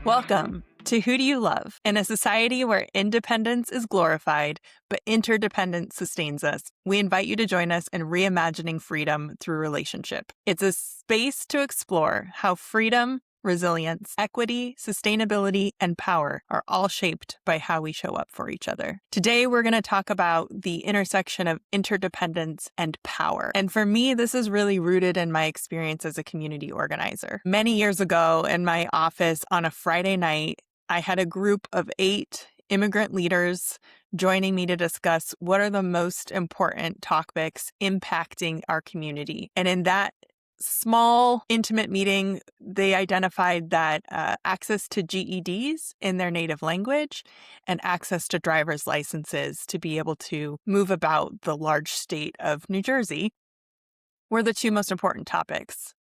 Welcome to Who Do You Love? In a society where independence is glorified, but interdependence sustains us, we invite you to join us in reimagining freedom through relationship. It's a space to explore how freedom, resilience, equity, sustainability, and power are all shaped by how we show up for each other. Today, we're going to talk about the intersection of interdependence and power. And for me, this is really rooted in my experience as a community organizer. Many years ago in my office on a Friday night, I had a group of 8 immigrant leaders joining me to discuss what are the most important topics impacting our community. And in that small, intimate meeting, they identified that access to GEDs in their native language and access to driver's licenses to be able to move about the large state of New Jersey were the 2 most important topics.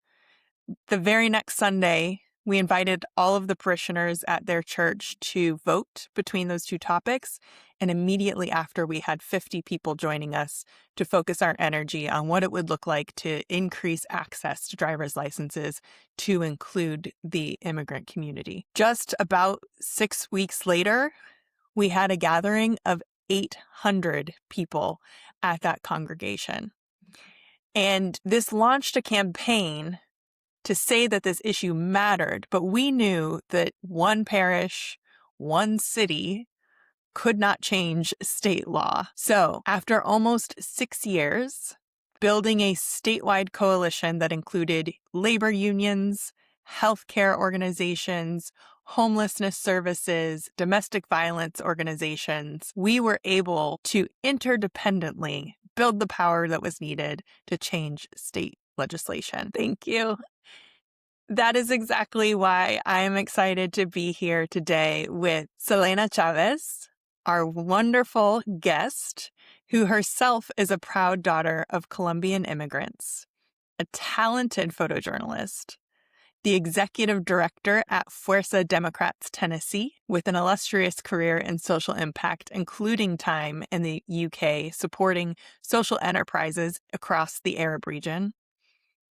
The very next Sunday, we invited all of the parishioners at their church to vote between those 2 topics. And immediately after, we had 50 people joining us to focus our energy on what it would look like to increase access to driver's licenses to include the immigrant community. Just about 6 weeks later, we had a gathering of 800 people at that congregation. And this launched a campaign to say that this issue mattered, but we knew that one parish, one city could not change state law. So after almost 6 years, building a statewide coalition that included labor unions, healthcare organizations, homelessness services, domestic violence organizations, we were able to interdependently build the power that was needed to change state legislation. Thank you. That is exactly why I am excited to be here today with Selena Chávez, our wonderful guest, who herself is a proud daughter of Colombian immigrants, a talented photojournalist, the executive director at Fuerza Democrats Tennessee, with an illustrious career in social impact, including time in the UK supporting social enterprises across the Arab region.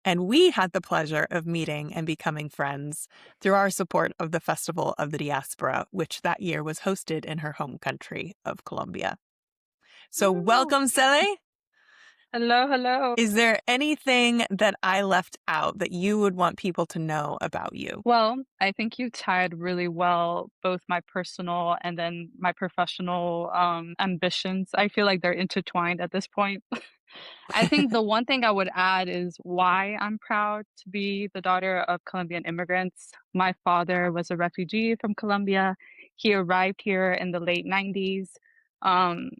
And we had the pleasure of meeting and becoming friends through our support of the Festival of the Diaspora, which that year was hosted in her home country of Colombia. So welcome, Sele. Hello, hello. Is there anything that I left out that you would want people to know about you? Well, I think you tied really well both my personal and then my professional ambitions. I feel like they're intertwined at this point. I think the one thing I would add is why I'm proud to be the daughter of Colombian immigrants. My father was a refugee from Colombia. He arrived here in the late 90s, um,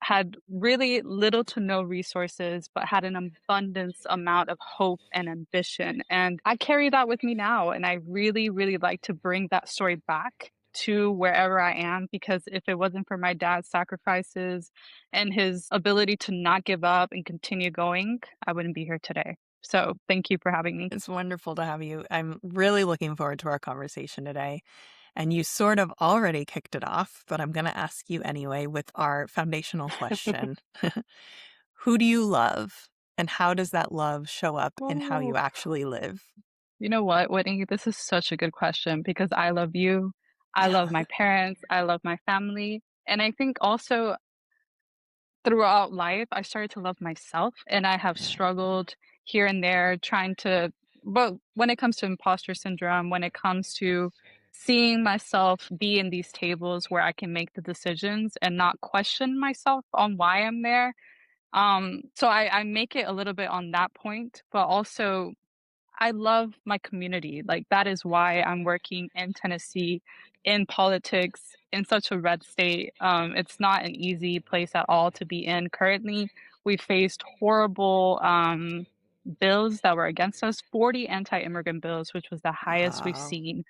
had really little to no resources, but had an abundance amount of hope and ambition. And I carry that with me now. And I really, really like to bring that story back to wherever I am, because if it wasn't for my dad's sacrifices and his ability to not give up and continue going, I wouldn't be here today. So thank you for having me. It's wonderful to have you. I'm really looking forward to our conversation today. And you sort of already kicked it off, but I'm going to ask you anyway with our foundational question. Who do you love? And how does that love show up in how you Oh, actually live? you know what, Whitney? This is such a good question because I love you. I love my parents. I love my family. And I think also throughout life, I started to love myself, and I have struggled here and there trying to, but when it comes to imposter syndrome, when it comes to seeing myself be in these tables where I can make the decisions and not question myself on why I'm there. So I make it a little bit on that point, but also I love my community. Like, that is why I'm working in Tennessee in politics in such a red state. It's not an easy place at all to be in. Currently, we faced horrible bills that were against us, 40 anti-immigrant bills, which was the highest we've Wow. seen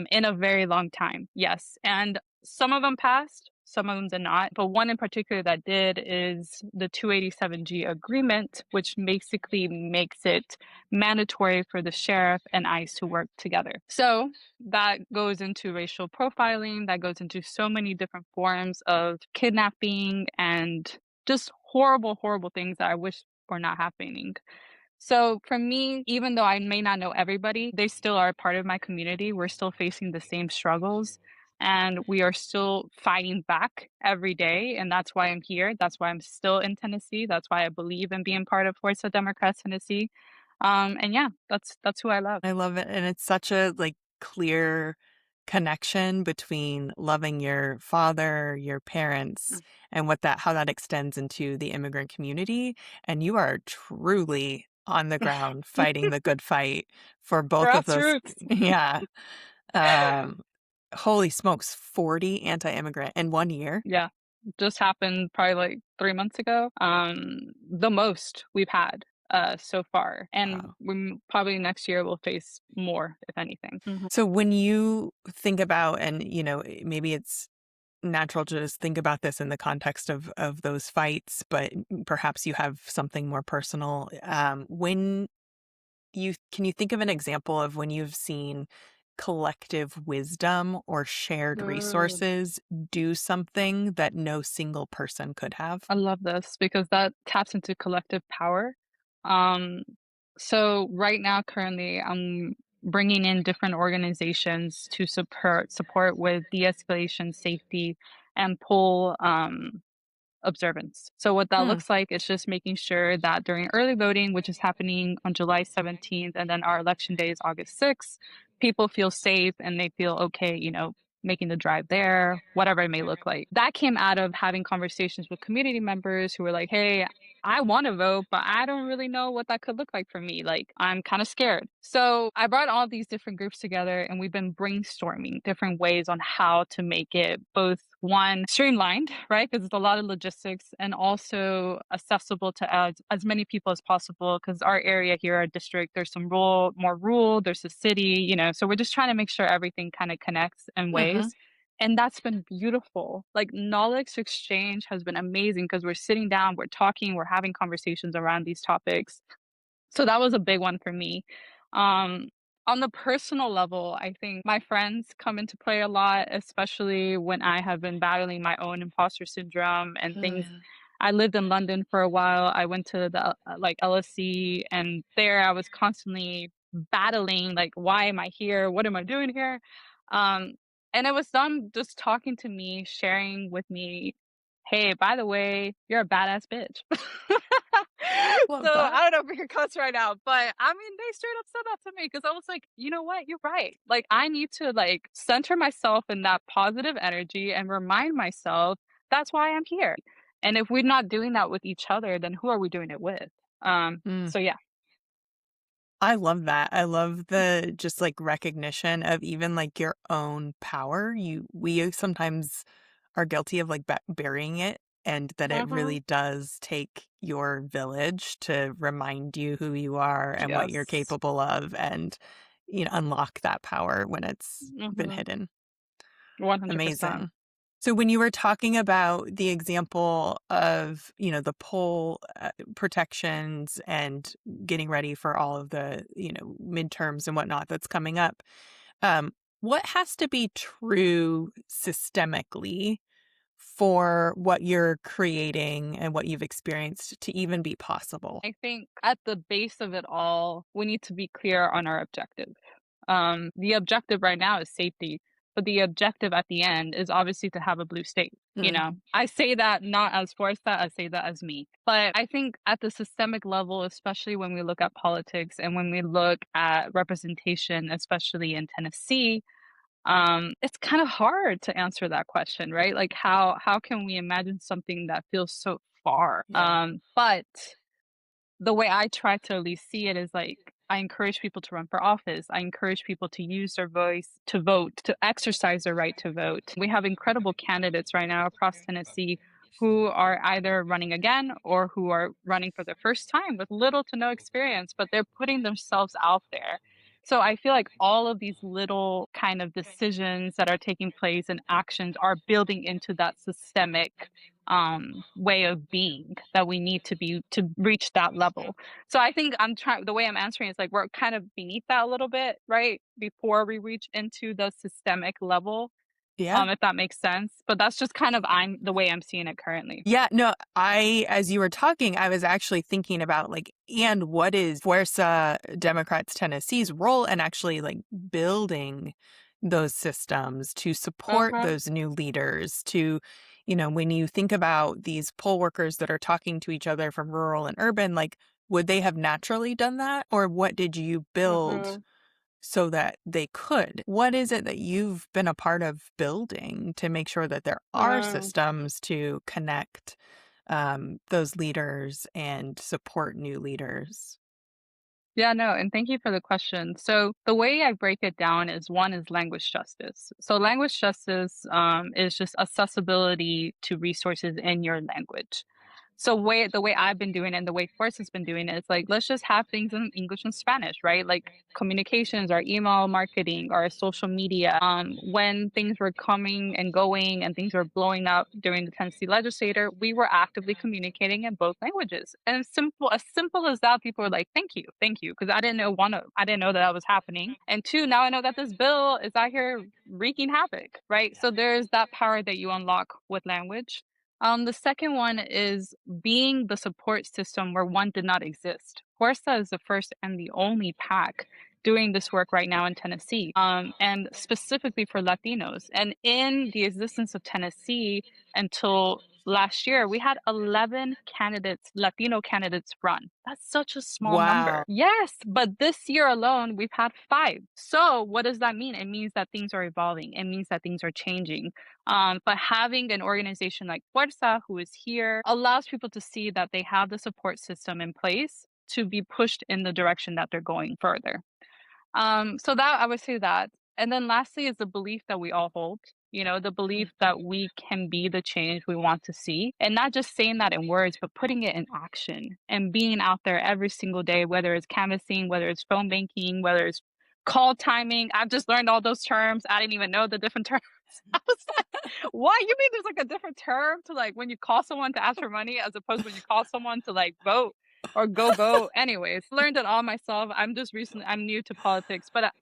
in a very long time. Yes. And some of them passed, some of them did not. But one in particular that did is the 287G agreement, which basically makes it mandatory for the sheriff and ICE to work together. So that goes into racial profiling, that goes into so many different forms of kidnapping and just horrible, horrible things that I wish were not happening. So for me, even though I may not know everybody, they still are part of my community. We're still facing the same struggles and we are still fighting back every day. And that's why I'm here. That's why I'm still in Tennessee. That's why I believe in being part of Fuerza Democrats Tennessee. And yeah, that's who I love. I love it, and it's such a, like, clear connection between loving your father, your parents, and what that how that extends into the immigrant community, and you are truly on the ground fighting the good fight for both of those. Grassroots. Yeah. Um, holy smokes, 40 anti-immigrant in 1 year? Yeah. Just happened probably like 3 months ago. The most we've had so far. And Wow. we probably next year we'll face more, if anything. So when you think about and, maybe it's natural to just think about this in the context of those fights, but perhaps you have something more personal. When can you think of an example of when you've seen collective wisdom or shared Mm. resources do something that no single person could have? I love this because that taps into collective power. Um, so right now, currently, I'm bringing in different organizations to support with de-escalation, safety, and pull observance. So what that Hmm. looks like is just making sure that during early voting, which is happening on July 17th, and then our election day is August 6th, people feel safe and they feel okay, making the drive there, whatever it may look like. That came out of having conversations with community members who were like, hey, I want to vote, but I don't really know what that could look like for me. Like, I'm kind of scared. So I brought all these different groups together and we've been brainstorming different ways on how to make it both one streamlined, right? Because it's a lot of logistics and also accessible to as many people as possible. Because our area here, our district, there's some more rural, there's a city, so we're just trying to make sure everything kind of connects in Hmm. ways. And that's been beautiful. Like knowledge exchange has been amazing because we're sitting down, we're talking, we're having conversations around these topics. So that was a big one for me. Um, on the personal level, I think my friends come into play a lot, especially when I have been battling my own imposter syndrome and Oh things. yeah. I lived in London for a while. I went to the like LSE, and there I was constantly battling like, why am I here? What am I doing here? Um, and it was them just talking to me, sharing with me, hey, by the way, you're a badass bitch. Love So that. I don't know if we can cuss right now, but I mean, they straight up said that to me because I was like, you know what? You're right. Like, I need to like center myself in that positive energy and remind myself that's why I'm here. And if we're not doing that with each other, then who are we doing it with? So yeah. I love that. I love the just like recognition of even like your own power. We sometimes are guilty of like burying it, and that it Hmm. really does take your village to remind you who you are and what you're Yes. capable of, and unlock that power when it's been Hmm. hidden. 100%. Amazing. So when you were talking about the example of, the poll protections and getting ready for all of the, midterms and whatnot that's coming up, what has to be true systemically for what you're creating and what you've experienced to even be possible? I think at the base of it all, we need to be clear on our objective. The objective right now is safety, but the objective at the end is obviously to have a blue state. Mm. I say that not as Forsta, I say that as me. But I think at the systemic level, especially when we look at politics and when we look at representation, especially in Tennessee, it's kind of hard to answer that question, right? Like how can we imagine something that feels so far? Yeah. But the way I try to at least see it is like I encourage people to run for office. I encourage people to use their voice to vote, to exercise their right to vote. We have incredible candidates right now across Tennessee who are either running again or who are running for the first time with little to no experience, but they're putting themselves out there. So I feel like all of these little kind of decisions that are taking place and actions are building into that systemic way of being that we need to be to reach that level. So I think I'm trying the way I'm answering is like we're kind of beneath that a little bit, right? Before we reach into the systemic level. Yeah. if that makes sense. But that's just kind of the way I'm seeing it currently. Yeah, no, as you were talking, I was actually thinking about like, and what is Fuerza Democrats Tennessee's role in actually like building those systems to support Uh-huh. those new leaders to, when you think about these poll workers that are talking to each other from rural and urban, like, would they have naturally done that? Or what did you build Mhm. so that they could? What is it that you've been a part of building to make sure that there are Mm. systems to connect those leaders and support new leaders? Yeah, no, and thank you for the question. So the way I break it down is one is language justice. So language justice is just accessibility to resources in your language. So the way I've been doing it and the way Force has been doing it is like let's just have things in English and Spanish, right? Like communications, our email marketing, our social media. When things were coming and going and things were blowing up during the Tennessee legislature, we were actively communicating in both languages. And as simple as that, people were like, thank you," because I didn't know that that was happening, and two, now I know that this bill is out here wreaking havoc, right? So there's that power that you unlock with language. The second one is being the support system where one did not exist. Horsa is the first and the only pack doing this work right now in Tennessee, and specifically for Latinos. And in the existence of Tennessee until last year, we had 11 candidates, Latino candidates run. That's such a small number. Wow. Yes, but this year alone, we've had five. So, what does that mean? It means that things are evolving, it means that things are changing. But having an organization like Fuerza, who is here, allows people to see that they have the support system in place to be pushed in the direction that they're going further. So that I would say that. And then lastly is the belief that we all hold, the belief that we can be the change we want to see. And not just saying that in words, but putting it in action and being out there every single day, whether it's canvassing, whether it's phone banking, whether it's call timing. I've just learned all those terms. I didn't even know the different terms. I was like, what? You mean there's like a different term to like when you call someone to ask for money as opposed to when you call someone to like vote? Or go vote. Anyways, learned it all myself. I'm new to politics, but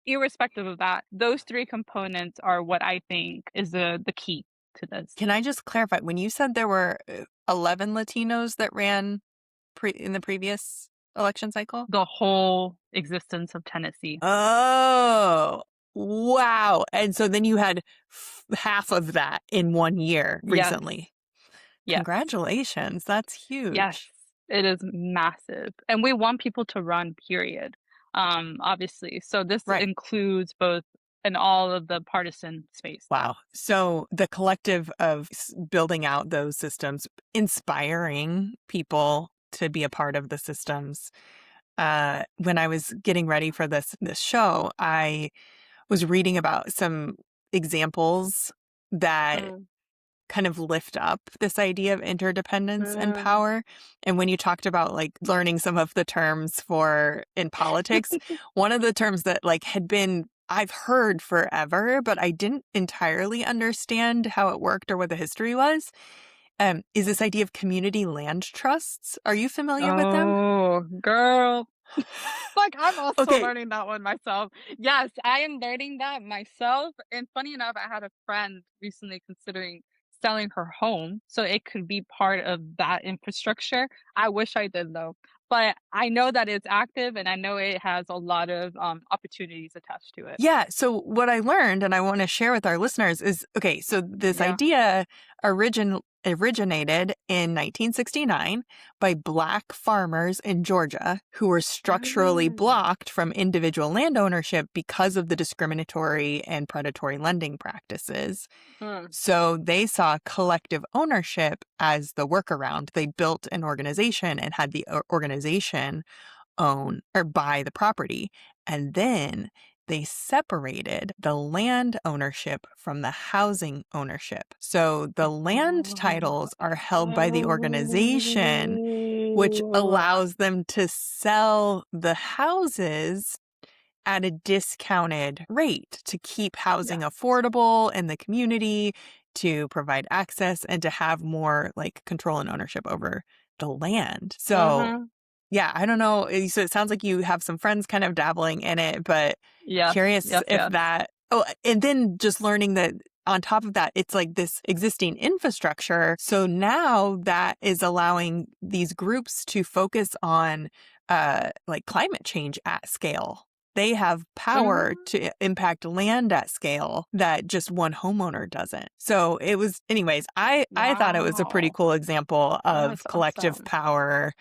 irrespective of that, those three components are what I think is the key to this. Can I just clarify? When you said there were 11 Latinos that ran in the previous election cycle? The whole existence of Tennessee. Oh, wow. And so then you had half of that in 1 year Yes, recently. yes, Congratulations. That's yes. huge. It is massive, and we want people to run. Period. Obviously, so this Right. includes both in all of the partisan space. Wow. So the collective of building out those systems, inspiring people to be a part of the systems. When I was getting ready for this show, I was reading about some examples that Mm, kind of lift up this idea of interdependence and mm. power. And when you talked about like learning some of the terms for in politics, one of the terms that like had been I've heard forever, but I didn't entirely understand how it worked or what the history was, is this idea of community land trusts. Are you familiar with them? Oh, girl. Like, I'm also Okay. learning that one myself. Yes, I am learning that myself, and funny enough, I had a friend recently considering selling her home so it could be part of that infrastructure. I wish I did though, but I know that it's active and I know it has a lot of, opportunities attached to it. Yeah. So what I learned and I want to share with our listeners is okay, so this Yeah. idea originated in 1969 by Black farmers in Georgia who were structurally Mm. blocked from individual land ownership because of the discriminatory and predatory lending practices. Mm. So they saw collective ownership as the workaround. They built an organization and had the organization own or buy the property. And then they separated the land ownership from the housing ownership. So the land titles are held by the organization, which Oh. allows them to sell the houses at a discounted rate to keep housing Yes. affordable in the community, to provide access, and to have more like control and ownership over the land. So Mhm. yeah, I don't know. So it sounds like you have some friends kind of dabbling in it, but Yes, curious yes, if yes. that Oh, and then just learning that on top of that, it's like this existing infrastructure. So now that is allowing these groups to focus on like climate change at scale. They have power Mhm. to impact land at scale that just one homeowner doesn't. So it was, anyways, I thought it was a pretty Wow. cool example That's of collective awesome. power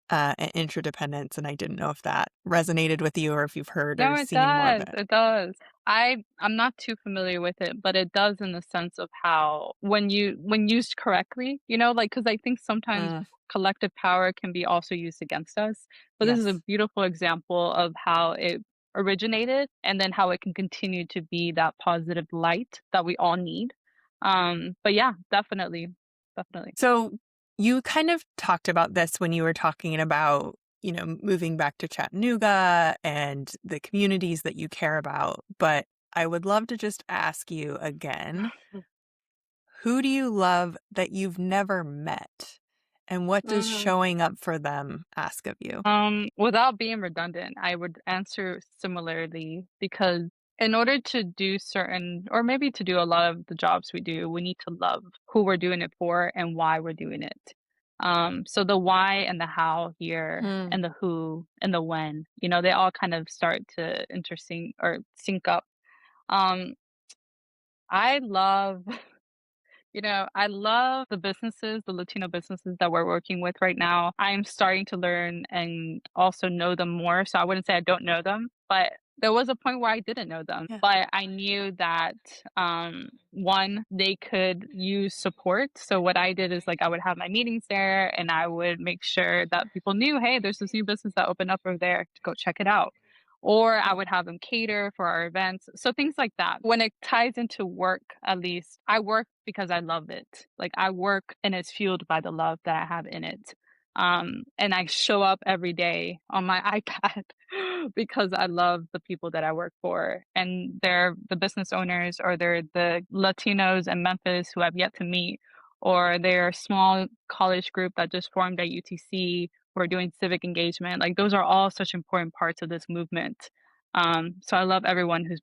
and interdependence. And I didn't know if that resonated with you or if you've heard No, or it seen more of does, it. it does. I'm not too familiar with it, but it does in the sense of how when used correctly, like because I think sometimes Mm, collective power can be also used against us, but this is a yes. beautiful example of how it originated and then how it can continue to be that positive light that we all need. But yeah, definitely, definitely. So you kind of talked about this when you were talking about, moving back to Chattanooga and the communities that you care about. But I would love to just ask you again, who do you love that you've never met? And what does Mhm. showing up for them ask of you? Without being redundant, I would answer similarly because in order to do certain, or maybe to do a lot of the jobs we do, we need to love who we're doing it for and why we're doing it. So the why and the how here Mm. and the who and the when, they all kind of start to intersync or sync up. Um, I love I love the businesses, the Latino businesses that we're working with right now. I'm starting to learn and also know them more. So I wouldn't say I don't know them, but there was a point where I didn't know them. Yeah. But I knew that one, they could use support. So what I did is like I would have my meetings there and I would make sure that people knew, hey, there's this new business that opened up over there to go check it out, or I would have them cater for our events. So things like that. When it ties into work, at least, I work because I love it. Like I work and it's fueled by the love that I have in it. And I show up every day on my iPad because I love the people that I work for. And they're the business owners or they're the Latinos in Memphis who I've yet to meet, or they're a small college group that just formed at UTC who are doing civic engagement. Like those are all such important parts of this movement. So I love everyone who's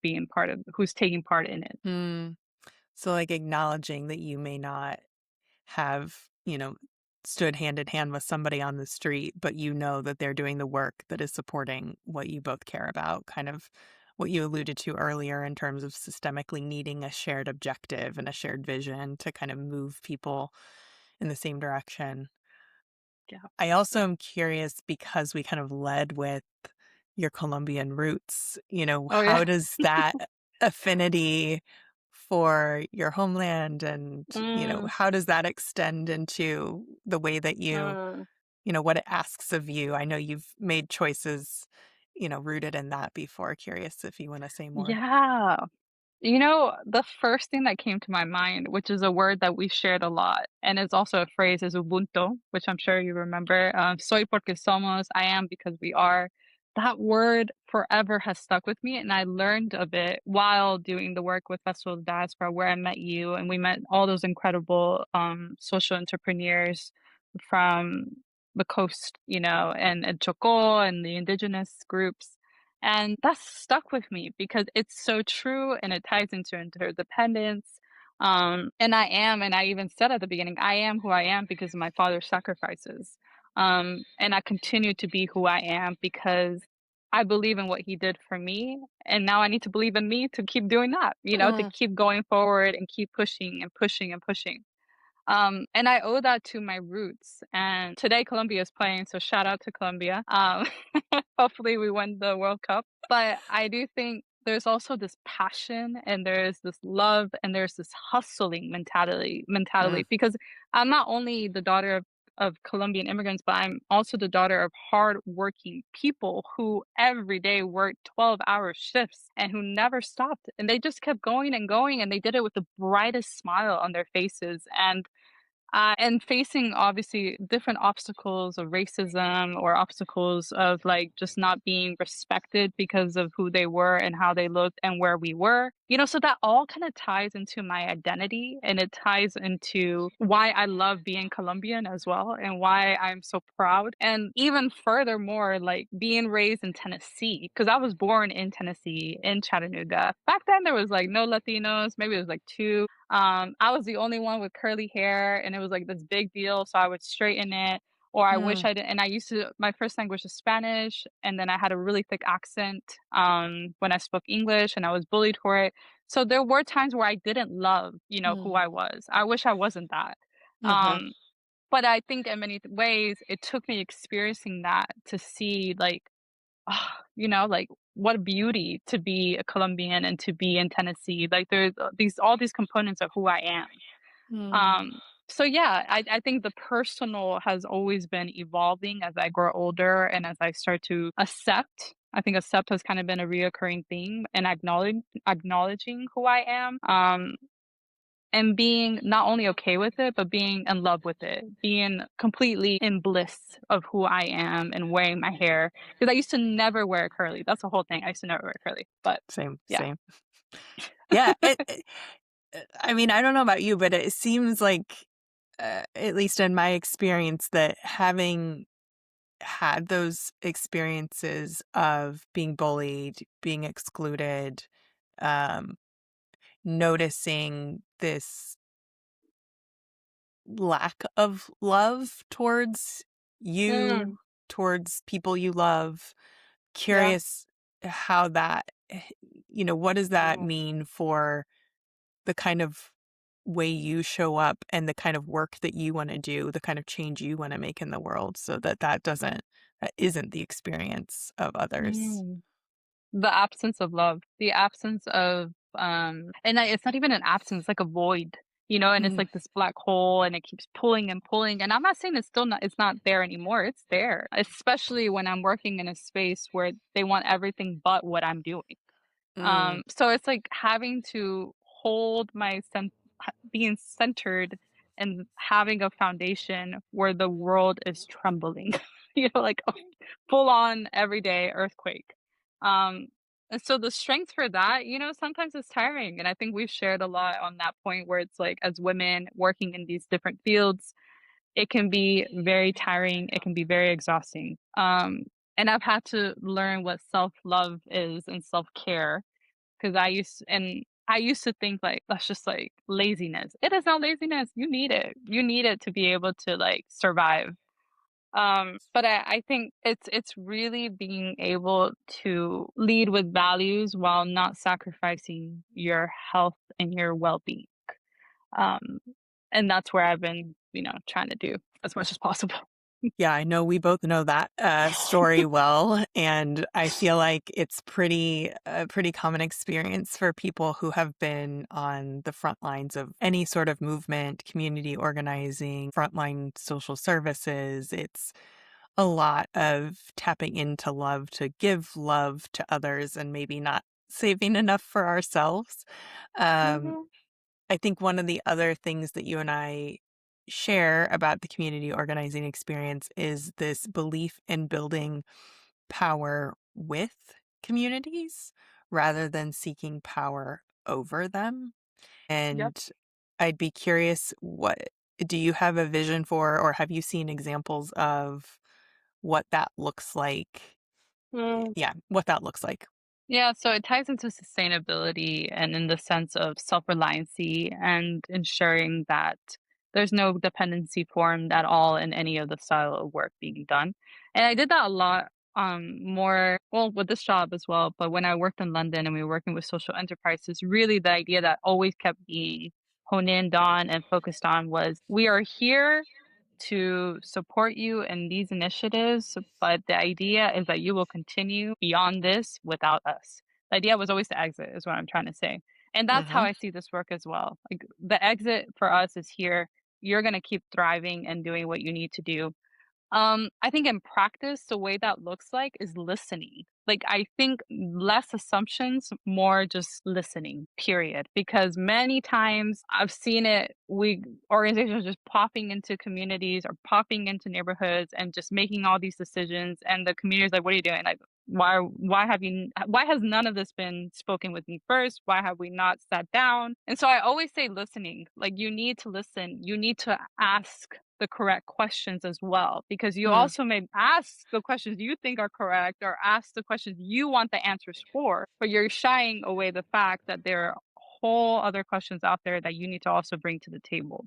taking part in it. Mm. So, like, acknowledging that you may not have, stood hand in hand with somebody on the street, but you know that they're doing the work that is supporting what you both care about, kind of what you alluded to earlier in terms of systemically needing a shared objective and a shared vision to kind of move people in the same direction. Yeah. I also am curious because we kind of led with your Colombian roots, Oh yeah. how does that affinity for your homeland and, Mm, how does that extend into the way that mm. what it asks of you? I know you've made choices, rooted in that before. Curious if you want to say more. Yeah. The first thing that came to my mind, which is a word that we shared a lot, and it's also a phrase, is Ubuntu, which I'm sure you remember. Soy porque somos, I am because we are. That word forever has stuck with me, and I learned of it while doing the work with Festival of Diaspora, where I met you, and we met all those incredible social entrepreneurs from the coast, and Chocó and the indigenous groups. And that's stuck with me because it's so true and it ties into interdependence. And I even said at the beginning, I am who I am because of my father's sacrifices. And I continue to be who I am because I believe in what he did for me. And now I need to believe in me to keep doing that, to Mm, keep going forward and keep pushing and pushing and pushing. And I owe that to my roots. And today Colombia is playing, so shout out to Colombia. Hopefully we win the World Cup. But I do think there's also this passion and there's this love and there's this hustling mentality mm, because I'm not only the daughter of Colombian immigrants, but I'm also the daughter of hardworking people who every day worked 12-hour shifts and who never stopped. And they just kept going and going and they did it with the brightest smile on their faces. And And facing obviously different obstacles of racism or obstacles of like just not being respected because of who they were and how they looked and where we were. So that all kind of ties into my identity and it ties into why I love being Colombian as well and why I'm so proud. And even furthermore, like being raised in Tennessee, because I was born in Tennessee, in Chattanooga. Back then, there was like no Latinos, maybe it was like two. I was the only one with curly hair, and it was like this big deal. So I would straighten it, or I wish Mm, I did. And I used to, my first language is Spanish, and then I had a really thick accent when I spoke English, and I was bullied for it. So there were times where I didn't love, who mm, I was. I wish I wasn't that. mhm, Um, but I think in many ways, it took me experiencing that to see like like what a beauty to be a Colombian and to be in Tennessee. Like there's these all these components of who I am. mm, Um, so yeah, I think the personal has always been evolving as I grow older and as I start to accept. I think accept has kind of been a reoccurring theme and acknowledging who I am. And being not only okay with it, but being in love with it, being completely in bliss of who I am and wearing my hair. Because I used to never wear curly. That's the whole thing. I used to never wear curly. But same, yeah. same. Yeah, I mean, I don't know about you, but it seems like, at least in my experience, that having had those experiences of being bullied, being excluded, um, noticing this lack of love towards Mm, you, towards people you love, yeah. curious how that, what does that Mm, mean for the kind of way you show up and the kind of work that you want to do, the kind of change you want to make in the world so that that isn't the experience of others. mm. The absence of love, the absence of, and it's not even an absence, it's like a void, and it's Mm, like this black hole and it keeps pulling and pulling. And I'm not saying it's not there anymore. It's there, especially when I'm working in a space where they want everything but what I'm doing. mm, So it's like having to hold being centered and having a foundation where the world is trembling, like a full on everyday earthquake. Um, and so the strength for that, sometimes it's tiring. And I think we've shared a lot on that point where it's like as women working in these different fields, it can be very tiring. It can be very exhausting. And I've had to learn what self love is and self care 'cause I used to think, like, that's just, like, laziness. It is not laziness, you need it. You need it to be able to, like, survive. But I think it's really being able to lead with values while not sacrificing your health and your well-being. Um, and that's where I've been, trying to do as much as possible. yeah, I know we both know that story well, and I feel like it's a pretty common experience for people who have been on the front lines of any sort of movement, community organizing, frontline social services. It's a lot of tapping into love to give love to others and maybe not saving enough for ourselves. Um, Mhm. I think one of the other things that you and I share about the community organizing experience is this belief in building power with communities rather than seeking power over them. Yep. And I'd be curious, what do you have a vision for, or have you seen examples of what that looks like? Mm. Yeah, what that looks like. Yeah, so it ties into sustainability and in the sense of self-reliancy and ensuring that there's no dependency formed at all in any of the style of work being done. And I did that a lot more well with this job as well, but when I worked in London and we were working with social enterprises, really the idea that always kept being honed in on and focused on was we are here to support you in these initiatives, but the idea is that you will continue beyond this without us. The idea was always to exit, is what I'm trying to say. And that's how Mhm. I see this work as well. Like the exit for us is here. You're going to keep thriving and doing what you need to do. I think in practice, the way that looks like is listening. Like, I think less assumptions, more just listening, period. Because many times I've seen it, we organizations just popping into communities or popping into neighborhoods and just making all these decisions. And the community is like, "What are you doing? Like, why has none of this been spoken with me first? Why have we not sat down?" And so I always say listening. Like, you need to listen. You need to ask the correct questions as well, because you Mm, also may ask the questions you think are correct or ask the questions you want the answers for, but you're shying away the fact that there are whole other questions out there that you need to also bring to the table.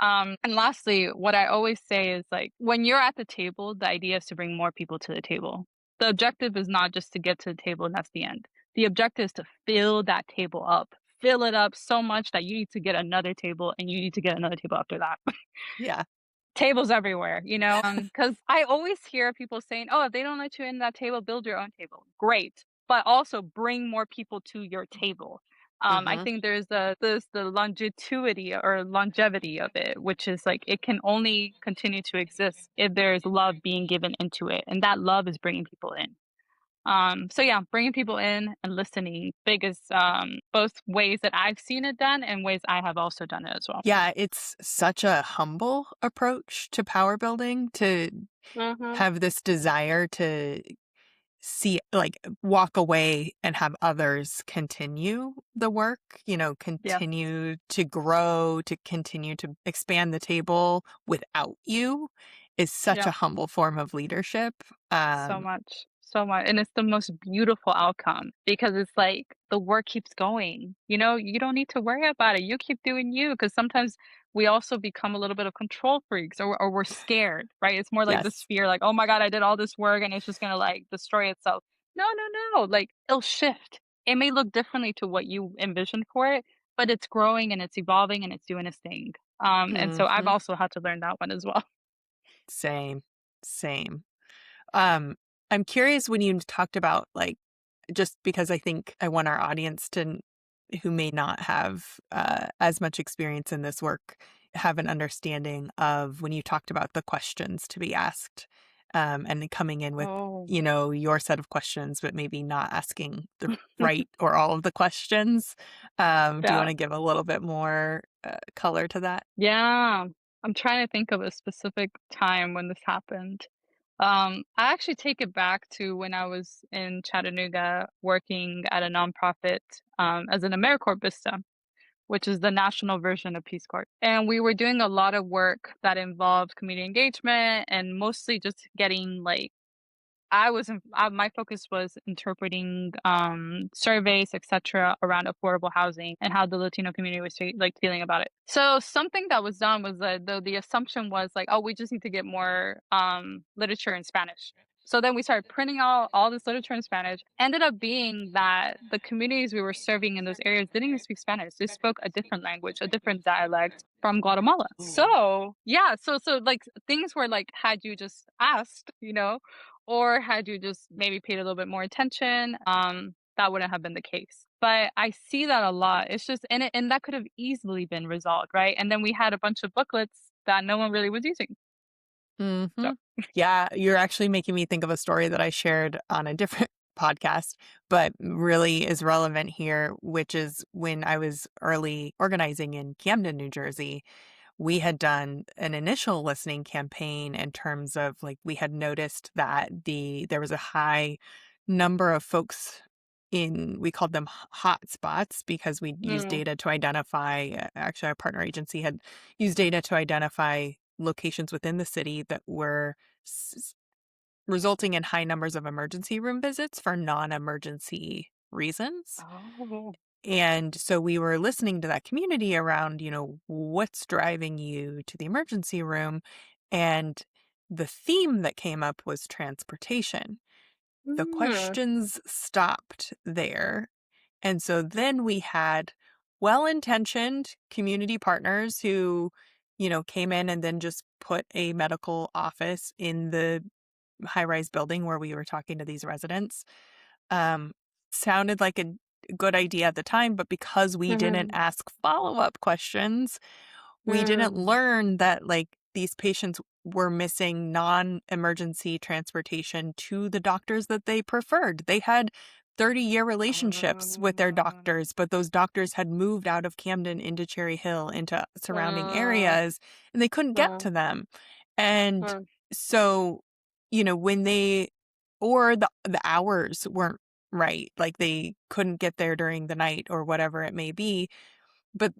And lastly, what I always say is, like, when you're at the table, the idea is to bring more people to the table. The objective is not just to get to the table and that's the end. The objective is to fill that table up, fill it up so much that you need to get another table and you need to get another table after that. yeah. Tables everywhere, you know? Because I always hear people saying, "Oh, if they don't let you in that table, build your own table." Great, but also bring more people to your table. I Hmm. think there's the longevity of it, which is like it can only continue to exist if there's love being given into it, and that love is bringing people in. So yeah, bringing people in and listening, biggest both ways that I've seen it done and ways I have also done it as well. Yeah, it's such a humble approach to power building to Mhm. have this desire to see like walk away and have others continue the work, Yes. continue to grow, to continue to expand the table without you is such a Yep. humble form of leadership. So Um, much, so much, and it's the most beautiful outcome because it's like the work keeps going, you know, you don't need to worry about it, you keep doing you. Because sometimes we also become a little bit of control freaks or we're scared, right? It's more like this yes. fear, like, "Oh my god, I did all this work and it's just gonna, like, destroy itself." No, no, no, like, it'll shift. It may look differently to what you envisioned for it, but it's growing and it's evolving and it's doing its thing, and so I've Hmm. also had to learn that one as well. Same, same. Um, I'm curious when you talked about like, just because I think I want our audience to, who may not have as much experience in this work, have an understanding of when you talked about the questions to be asked, and then coming in with, Oh. your set of questions, but maybe not asking the right or all of the questions. Do you want Yeah. to give a little bit more color to that? Yeah, I'm trying to think of a specific time when this happened. I actually take it back to when I was in Chattanooga working at a nonprofit as an AmeriCorps Vista, which is the national version of Peace Corps. And we were doing a lot of work that involved community engagement and mostly just getting like my focus was interpreting surveys, etc., around affordable housing and how the Latino community was feeling about it. So something that was done was that the assumption was like, oh, we just need to get more literature in Spanish. So then we started printing out all this literature in Spanish. Ended up being that the communities we were serving in those areas didn't even speak Spanish. They spoke a different language, a different dialect from Guatemala. So yeah, so like things were like, had you just asked, or had you just maybe paid a little bit more attention, that wouldn't have been the case. But I see that a lot. It's just and that could have easily been resolved, right? And then we had a bunch of booklets that no one really was using. So Mhm. Yeah, you're actually making me think of a story that I shared on a different podcast, but really is relevant here, which is when I was early organizing in Camden, New Jersey. We had done an initial listening campaign in terms of like we had noticed that there was a high number of folks in, we called them hot spots because we used mm. data to identify, actually our partner agency had used data to identify locations within the city that were s- resulting in high numbers of emergency room visits for non-emergency reasons. Oh. And so we were listening to that community around, what's driving you to the emergency room? And the theme that came up was transportation. The Mm. questions stopped there. And so then we had well-intentioned community partners who, came in and then just put a medical office in the high-rise building where we were talking to these residents. Um, Sounded like a good idea at the time, but because we didn't Mhm. ask follow-up questions, we didn't Mm. learn that, like, these patients were missing non-emergency transportation to the doctors that they preferred. They had 30-year relationships with their doctors, but those doctors had moved out of Camden into Cherry Hill, into surrounding areas, and they couldn't get to them. And so, when or the hours weren't right, like they couldn't get there during the night or whatever it may be. But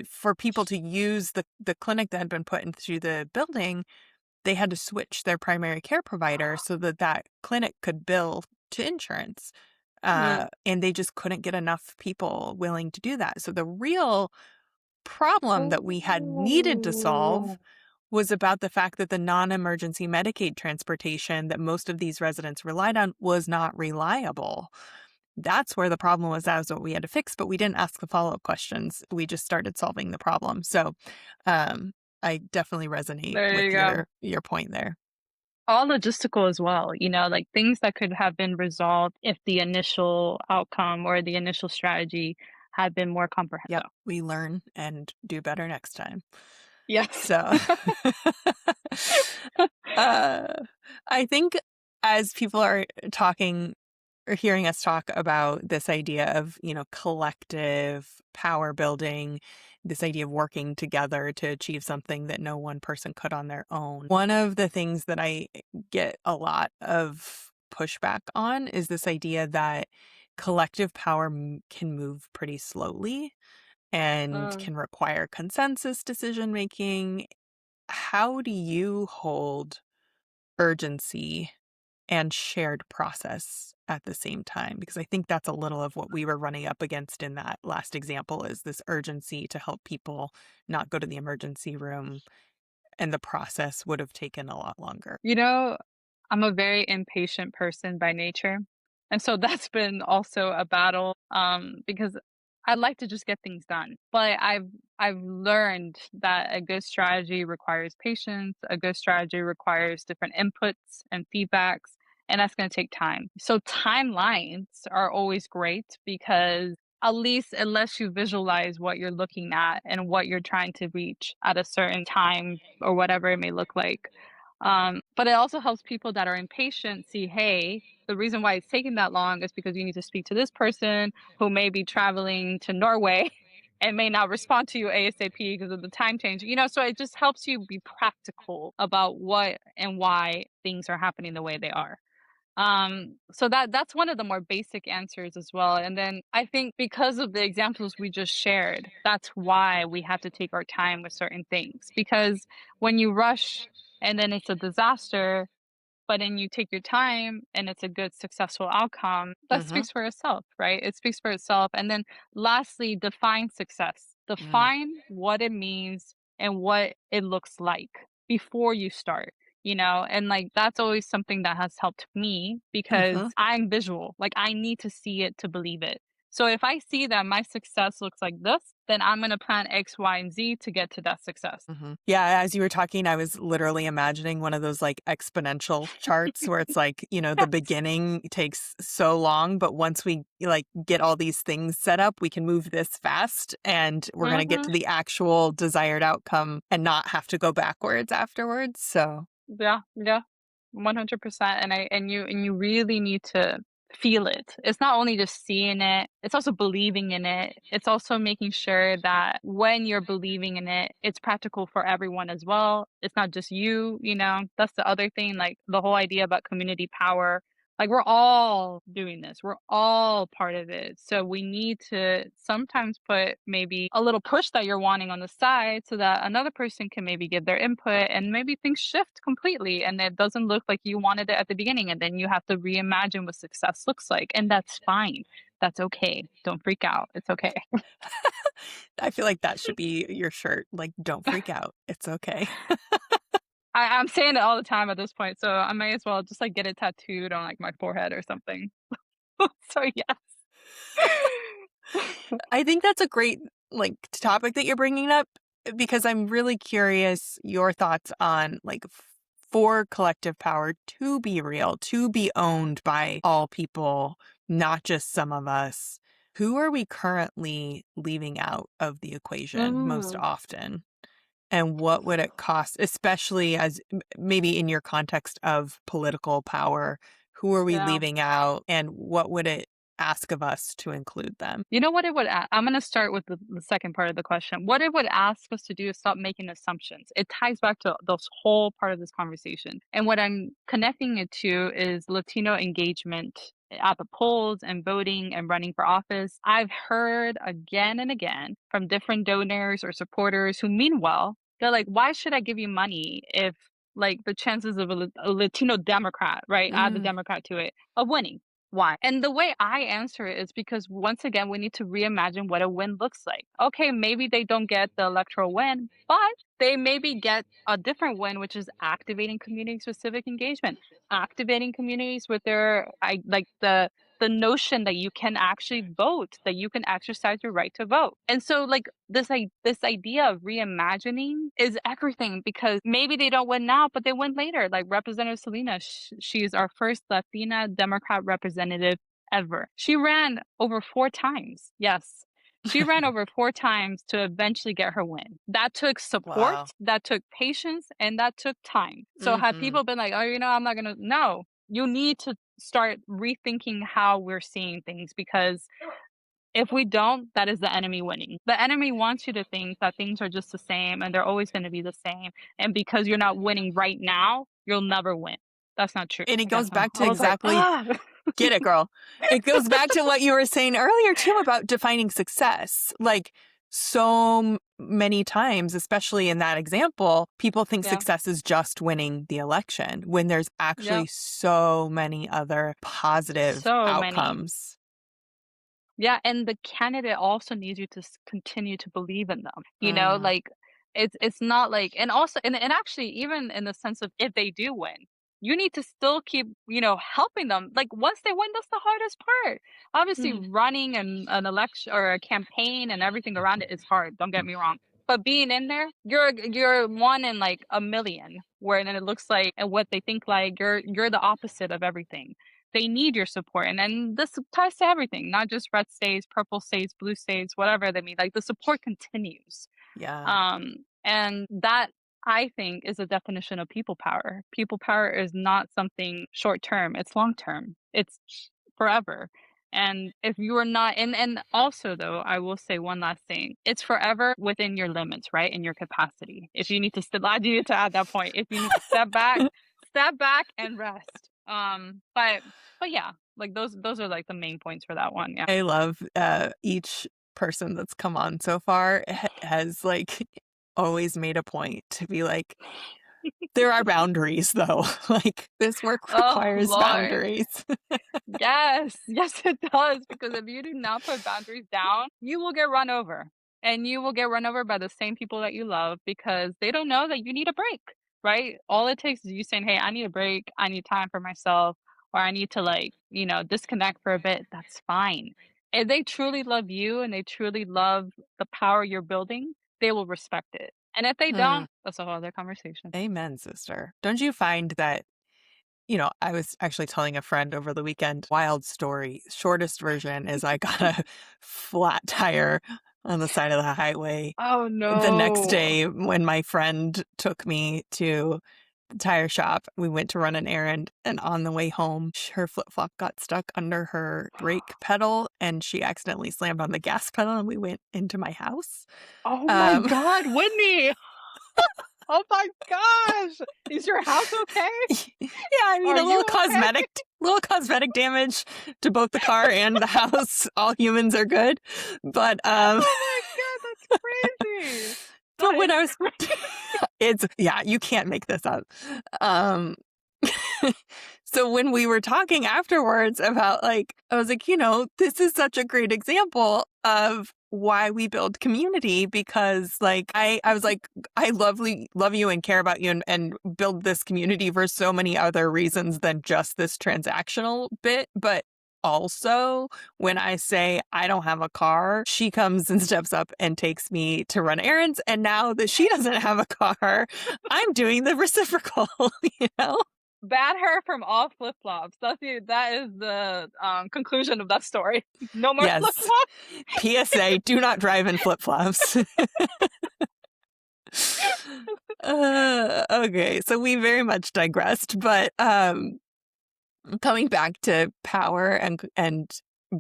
for people to use the clinic that had been put into the building, they had to switch their primary care provider so that that clinic could bill to insurance. And they just couldn't get enough people willing to do that. So the real problem that we had needed to solve was about the fact that the non-emergency Medicaid transportation that most of these residents relied on was not reliable. That's where the problem was. That was what we had to fix, but we didn't ask the follow-up questions. We just started solving the problem. So I definitely resonate There with you go. your point there. All logistical as well, like things that could have been resolved if the initial outcome or the initial strategy had been more Yep, comprehensive. we learn and do better next time. Yes. So uh, I think as people are talking or hearing us talk about this idea of, collective power building, this idea of working together to achieve something that no one person could on their own. One of the things that I get a lot of pushback on is this idea that collective power can move pretty slowly and Mm. can require consensus decision making. How do you hold urgency and shared process at the same time? Because I think that's a little of what we were running up against in that last example, is this urgency to help people not go to the emergency room, and the process would have taken a lot longer. You know, I'm a very impatient person by nature. And so that's been also a battle because I'd like to just get things done. But I've learned that a good strategy requires patience, a good strategy requires different inputs and feedbacks, and that's going to take time. So timelines are always great because at least it lets you visualize what you're looking at and what you're trying to reach at a certain time or whatever it may look like. But it also helps people that are impatient see, hey, the reason why it's taking that long is because you need to speak to this person who may be traveling to Norway and may not respond to you ASAP because of the time change. So it just helps you be practical about what and why things are happening the way they are. So that's one of the more basic answers as well. And then I think because of the examples we just shared, that's why we have to take our time with certain things. Because when you rush and then it's a disaster, but then you take your time and it's a good successful outcome, that Mm-hmm. speaks for itself, right? It speaks for itself. And then lastly, define success. Mm. Define what it means and what it looks like before you start. And like that's always something that has helped me because Mm-hmm. I'm visual. Like I need to see it to believe it. So if I see that my success looks like this, then I'm going to plan X, Y, and Z to get to that success. Mm-hmm. Yeah, as you were talking, I was literally imagining one of those like exponential charts where it's like, the beginning takes so long, but once we like get all these things set up, we can move this fast and we're going to get Hmm. to the actual desired outcome and not have to go backwards afterwards. So, Yeah, yeah, 100%. And you really need to feel it. It's not only just seeing it, it's also believing in it. It's also making sure that when you're believing in it, it's practical for everyone as well. It's not just you. That's the other thing, like the whole idea about community power. Like we're all doing this. We're all part of it. So we need to sometimes put maybe a little push that you're wanting on the side so that another person can maybe give their input and maybe things shift completely and it doesn't look like you wanted it at the beginning and then you have to reimagine what success looks like and that's fine. That's okay. Don't freak out. It's okay. I feel like that should be your shirt. Like, don't freak out. It's okay. I'm saying it all the time at this point, so I may as well just like get it tattooed on like my forehead or something. So yes. I think that's a great like topic that you're bringing up, because I'm really curious your thoughts on like for collective power to be real, to be owned by all people, not just some of us. Who are we currently leaving out of the equation most Mm. often? And what would it cost, especially as maybe in your context of political power? Who are we Yeah. leaving out, and what would it ask of us to include them? You know what it would I'm going to start with the second part of the question. What it would ask us to do is stop making assumptions. It ties back to this whole part of this conversation. And what I'm connecting it to is Latino engagement at the polls and voting and running for office. I've heard again and again from different donors or supporters who mean well. They're like, why should I give you money if like the chances of a Latino Democrat, right? Add the Mm, Democrat to it, of winning. Why? And the way I answer it is because once again, we need to reimagine what a win looks like. Okay, maybe they don't get the electoral win, but they maybe get a different win, which is activating community specific engagement, activating communities with their like the notion that you can actually vote, that you can exercise your right to vote. And so like this idea of reimagining is everything, because maybe they don't win now, but they win later. Like Representative Selena, she's our first Latina Democrat representative ever. She ran over 4 times. Yes. She ran over 4 times to eventually get her win. That took support, wow. that took patience, and that took time. So had Hmm. people been like, oh, I'm not going to, no, you need to start rethinking how we're seeing things, because if we don't, that is the enemy winning. The enemy wants you to think that things are just the same and they're always going to be the same. And because you're not winning right now, you'll never win. That's not true. And it Again, goes back to I was like, exactly, ah. get it, girl. It goes back to what you were saying earlier, too, about defining success. Like, so many times, especially in that example, people think Yeah. success is just winning the election when there's Yeah. actually so many other positive So many. outcomes. Yeah, and the candidate also needs you to continue to believe in them. Mm, Like it's not like, and also and actually even in the sense of if they do win, you need to still keep, helping them. Like once they win, that's the hardest part. Obviously, mm, running an election or a campaign and everything around it is hard, don't get me wrong. But being in there, you're one in like a million, where then it looks like, and what they think, like you're the opposite of everything. They need your support. And then this ties to everything, not just red states, purple states, blue states, whatever they mean. Like the support continues. yeah. And that, I think, is a definition of people power. People power is not something short term, it's long term. It's forever. And if you are not, and also though, I will say one last thing. It's forever within your limits, right? In your capacity. If you need to I need to add that point. If you need to step back and rest. But yeah, like those are like the main points for that one. Yeah. I love each person that's come on so far has like always made a point to be like, there are boundaries though. Like this work Oh requires Lord. boundaries. Yes, yes, it does. Because if you do not put boundaries down, you will get run over. And you will get run over by the same people that you love, because they don't know that you need a break, right? All it takes is you saying, hey, I need a break. I need time for myself, or I need to, like, disconnect for a bit. That's fine. If they truly love you and they truly love the power you're building, they will respect it. And if they Hmm. don't, that's a whole other conversation. Amen, sister. Don't you find that, I was actually telling a friend over the weekend, wild story. Shortest version is I got a flat tire on the side of the highway Oh the next no. day when my friend took me to the tire shop. We went to run an errand, and on the way home, her flip-flop got stuck under her brake pedal and she accidentally slammed on the gas pedal and we went into my house. Oh my Um, God, Whitney. Oh my gosh! Is your house okay? yeah, I mean Are a you little okay? cosmetic damage to both the car and the house. All humans are good. But Oh my God, that's crazy. but That when is I was crazy. you can't make this up. Um So when we were talking afterwards about like, I was like, this is such a great example of why we build community, because like I was like, I love you and care about you and build this community for so many other reasons than just this transactional bit. But also when I say I don't have a car, she comes and steps up and takes me to run errands. And now that she doesn't have a car, I'm doing the reciprocal, you know? Ban her from all flip flops. That is the conclusion of that story. No more flip Yes. flops. PSA, do not drive in flip-flops. Okay, so we very much digressed, but coming back to power and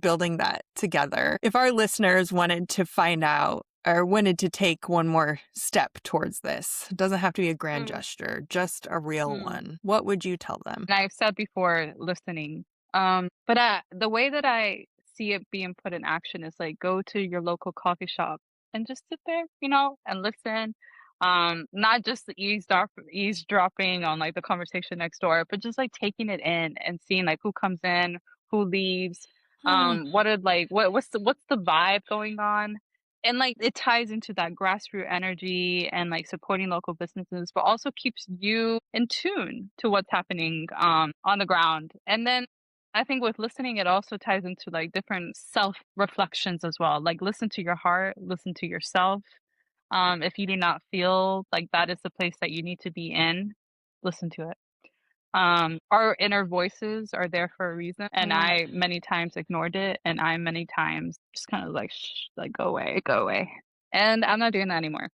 building that together. If our listeners wanted to find out or wanted to take one more step towards this, it doesn't have to be a grand Mm, gesture, just a real mm. one. What would you tell them? And I've said before, listening. But the way that I see it being put in action is like go to your local coffee shop and just sit there, and listen. Not just eavesdropping on like the conversation next door, but just like taking it in and seeing like who comes in, who leaves, Hmm. what's the vibe going on. And like it ties into that grassroots energy and like supporting local businesses, but also keeps you in tune to what's happening on the ground. And then I think with listening, it also ties into like different self reflections as well. Like listen to your heart, listen to yourself. If you do not feel like that is the place that you need to be in, listen to it. Our inner voices are there for a reason, and Mm. I many times ignored it, and I many times just kind of like, shh, like go away, go away. And I'm not doing that anymore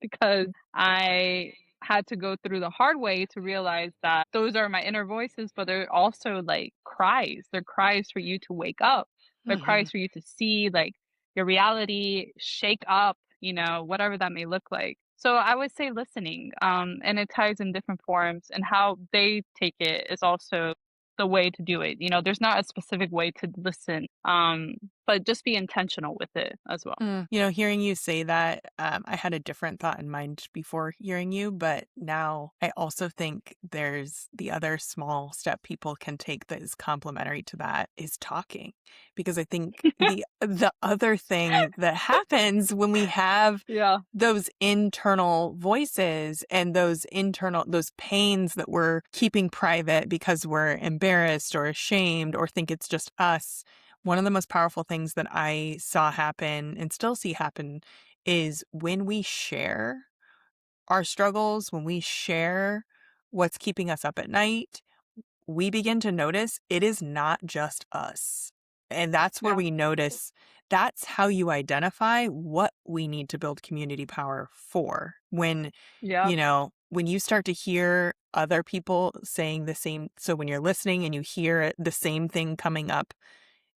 because I had to go through the hard way to realize that those are my inner voices, but they're also like cries. They're cries for you to wake up. They're Mhm. cries for you to see like your reality shake up, whatever that may look like. So I would say listening, and it ties in different forms, and how they take it is also the way to do it. There's not a specific way to listen, but just be intentional with it as well. Hearing you say that, I had a different thought in mind before hearing you, but now I also think there's the other small step people can take that is complementary to that is talking. Because I think the other thing that happens when we have Yeah. those internal voices and those pains that we're keeping private because we're embarrassed or ashamed or think it's just us, one of the most powerful things that I saw happen and still see happen is when we share our struggles, when we share what's keeping us up at night, we begin to notice it is not just us. And that's where Yeah. we notice that's how you identify what we need to build community power for. Yeah. When you start to hear other people saying the same, so when you're listening and you hear the same thing coming up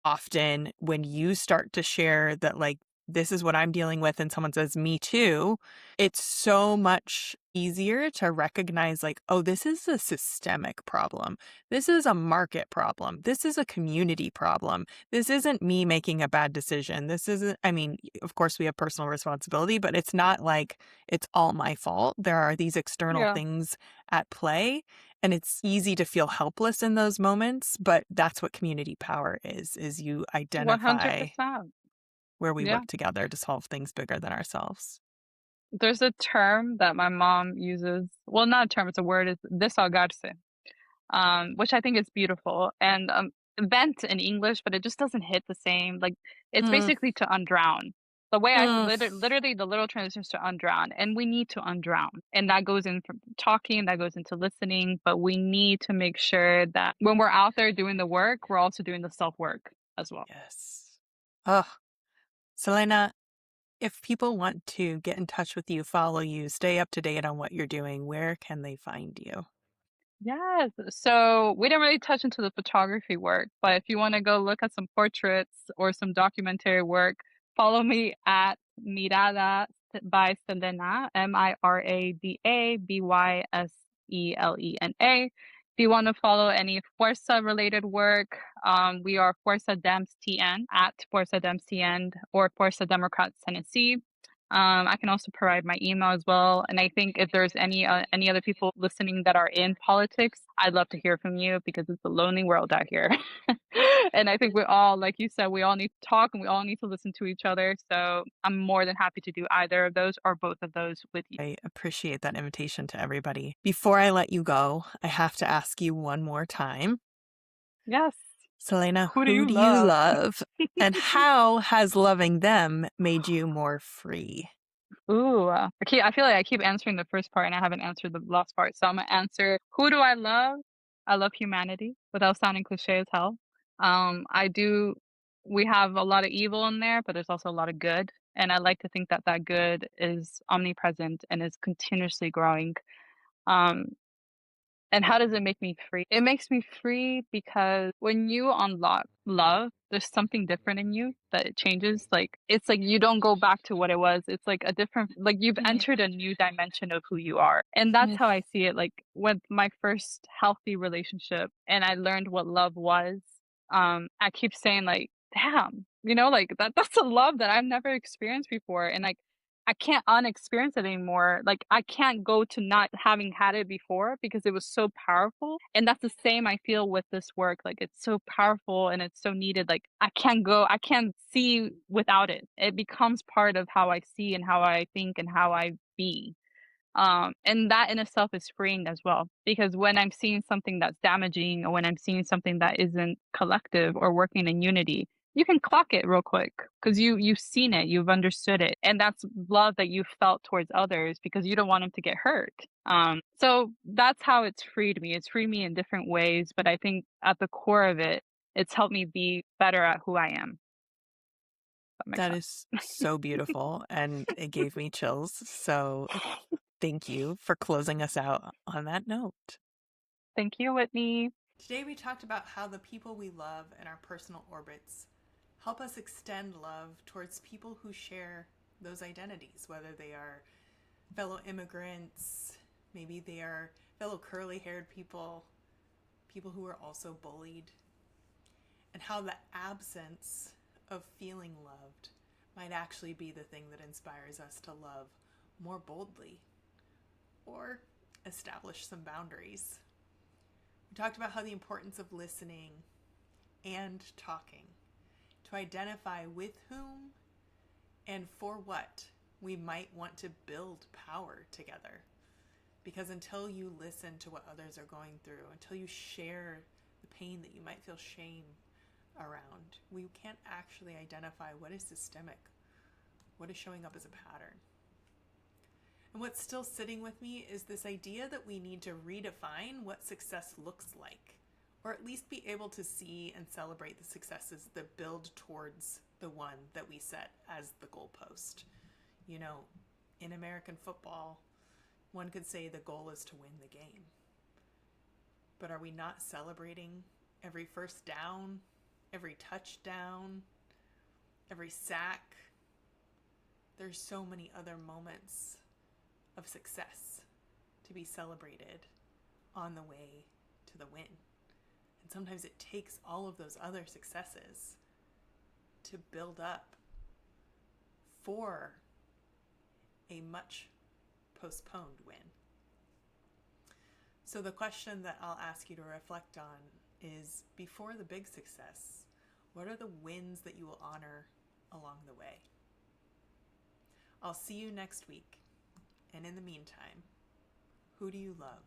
often, when you start to share that, like, this is what I'm dealing with, and someone says, me too, it's so much easier to recognize, like, oh, this is a systemic problem. This is a market problem. This is a community problem. This isn't me making a bad decision. This isn't, I mean, of course, we have personal responsibility, but it's not like it's all my fault. There are these external Yeah. things at play. And it's easy to feel helpless in those moments, but that's what community power is you identify 100%. where we Yeah. work together to solve things bigger than ourselves. There's a term that my mom uses. Well, not a term, it's a word, is desahogarse, which I think is beautiful. And vent in English, but it just doesn't hit the same. Like it's Mm, basically to undrown. The way I mm, literally the little transition is to undrown, and we need to undrown, and that goes in from talking, that goes into listening. But we need to make sure that when we're out there doing the work, we're also doing the self work as well. yes. Oh, Selena, if people want to get in touch with you, follow you, stay up to date on what you're doing, where can they find you? Yes. So we didn't really touch into the photography work, but if you want to go look at some portraits or some documentary work, follow me at Mirada by Selena, Miradabyselena. If you want to follow any Fuerza related work, we are Fuerza Dems TN at Fuerza Dems TN or Fuerza Democrats Tennessee. I can also provide my email as well. And I think if there's any other people listening that are in politics, I'd love to hear from you because it's a lonely world out here. And I think we all, like you said, we all need to talk and we all need to listen to each other. So I'm more than happy to do either of those or both of those with you. I appreciate that invitation to everybody. Before I let you go, I have to ask you one more time. Yes. Selena, Who do who you do you love? love? And how has loving them made you more free? Ooh, I feel like I keep answering the first part and I haven't answered the last part. So I'm gonna answer, who do I love? I love humanity without sounding cliche as hell. I do, we have a lot of evil in there, but there's also a lot of good. And I like to think that that good is omnipresent and is continuously growing. Um, and how does it make me free? It makes me free because when you unlock love, there's something different in you that it changes. Like, it's like you don't go back to what it was. It's like a different, like you've Mm, entered a new dimension of who you are. And that's mm, how I see it. Like, with my first healthy relationship and I learned what love was, I keep saying, like, damn, like that's a love that I've never experienced before. And like, I can't unexperience it anymore. Like, I can't go to not having had it before because it was so powerful. And that's the same I feel with this work. Like, it's so powerful and it's so needed. Like, I can't see without it. It becomes part of how I see and how I think and how I be. And that in itself is freeing as well, because when I'm seeing something that's damaging or when I'm seeing something that isn't collective or working in unity, you can clock it real quick because you've seen it, you've understood it, and that's love that you felt towards others because you don't want them to get hurt. So that's how it's freed me. It's freed me in different ways, but I think at the core of it, it's helped me be better at who I am. That makes that sense. is so beautiful, and it gave me chills. So thank you for closing us out on that note. Thank you, Whitney. Today we talked about how the people we love in our personal orbits help us extend love towards people who share those identities, whether they are fellow immigrants, maybe they are fellow curly haired people, people who are also bullied, and how the absence of feeling loved might actually be the thing that inspires us to love more boldly or establish some boundaries. We talked about how the importance of listening and talking to identify with whom and for what we might want to build power together. Because until you listen to what others are going through, until you share the pain that you might feel shame around, we can't actually identify what is systemic, what is showing up as a pattern. And what's still sitting with me is this idea that we need to redefine what success looks like, or at least be able to see and celebrate the successes that build towards the one that we set as the goalpost. In American football, one could say the goal is to win the game. But are we not celebrating every first down, every touchdown, every sack? There's so many other moments of success to be celebrated on the way to the win. And sometimes it takes all of those other successes to build up for a much postponed win. So the question that I'll ask you to reflect on is, before the big success, what are the wins that you will honor along the way? I'll see you next week. And in the meantime, who do you love?